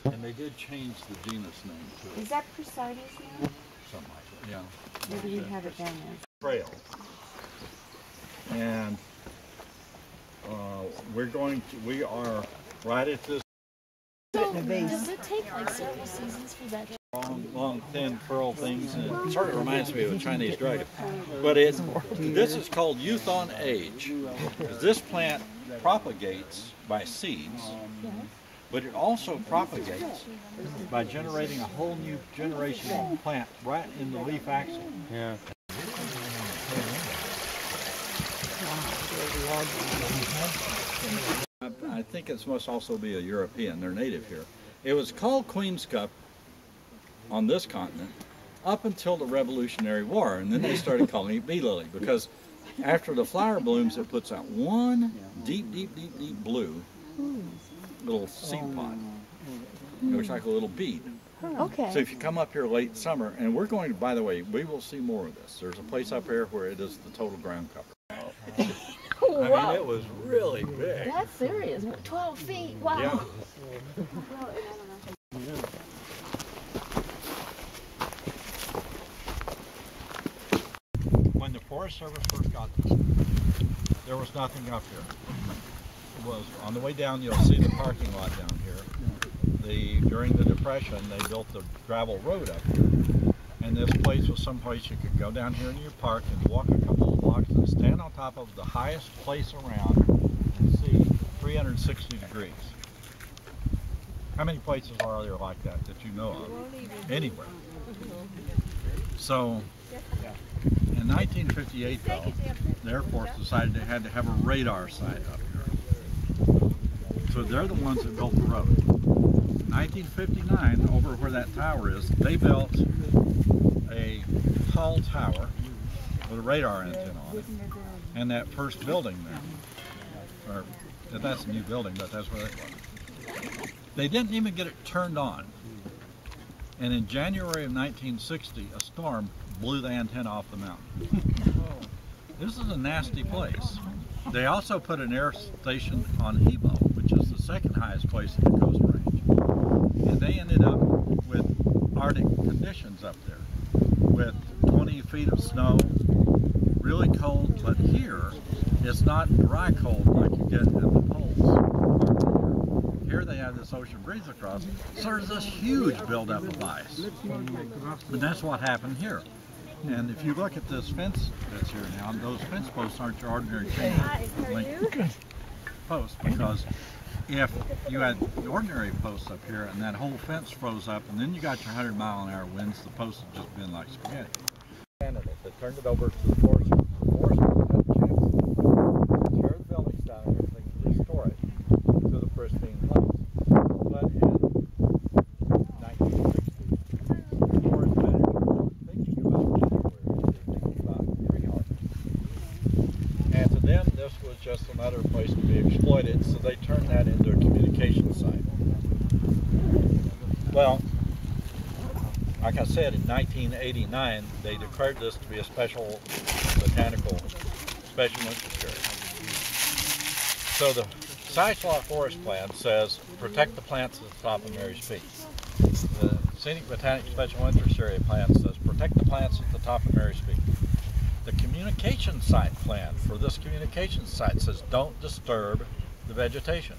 And they did change the genus name to it. Is that Proscides now? Something like that, yeah. Maybe you have it down there. Trail. And we are right at this. So, does it take like several seasons for that? Long, thin, curl things, and it sort of reminds me of a Chinese dragon. But this is called youth on age. This plant propagates by seeds, but it also propagates by generating a whole new generation of plant right in the leaf axil. Yeah. I think it must also be a European. They're native here. It was called Queen's Cup on this continent up until the Revolutionary War, and then they started calling it bee lily because after the flower blooms, it puts out one deep blue little seed pod. It looks like a little bead. Okay. So if you come up here late summer, and we're going to, by the way, we will see more of this. There's a place up here where it is the total ground cover. I mean, it was really big. That's serious. 12 feet. Wow. Yeah. When the Forest Service first got this, there was nothing up here. It was on the way down. You'll see the parking lot down here. During the Depression, they built the gravel road up here, and this place was someplace you could go down here in your park and walk a couple of blocks and stand on top of the highest place around and see 360 degrees. How many places are there like that you know of? Anywhere. So, in 1958, though, the Air Force decided they had to have a radar site up here. So they're the ones that built the road. In 1959, over where that tower is, they built a tall tower with a radar antenna on it, and that first building there. Or, that's a new building, but that's where it was. They didn't even get it turned on. And in January of 1960, a storm blew the antenna off the mountain. This is a nasty place. They also put an air station on Hebo, which is the second highest place in the Coast Range. And they ended up with Arctic conditions up there, with 20 feet of snow, really cold, but here it's not dry cold like you get at the poles. Here they have this ocean breeze across, so there's this huge buildup of ice. And that's what happened here. And if you look at this fence that's here now, those fence posts aren't your ordinary chain link posts, because if you had ordinary posts up here and that whole fence froze up and then you got your 100-mile-an-hour winds, the posts would just been like spaghetti. They turned it over to the Forest Service. The Forest Service had a chance to tear the buildings down and everything and restore it to the pristine place. But in 1960, the forest managers weren't thinking about sanctuaries, they were thinking about tree harvest. And to them, this was just another place to be exploited, so they turned that into a communication site. Well, like I said, in 1989, they declared this to be a special botanical special interest area. So the Sislaw Forest Plan says, protect the plants at the top of Mary's Peak. The Scenic Botanic Special Interest Area Plan says, protect the plants at the top of Mary's Peak. The communication site plan for this communication site says, don't disturb the vegetation.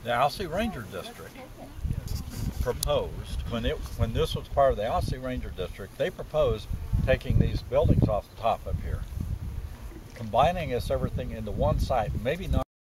The Alsea Ranger District proposed, when this was part of the Alsea Ranger District, they proposed taking these buildings off the top up here, combining everything into one site, maybe not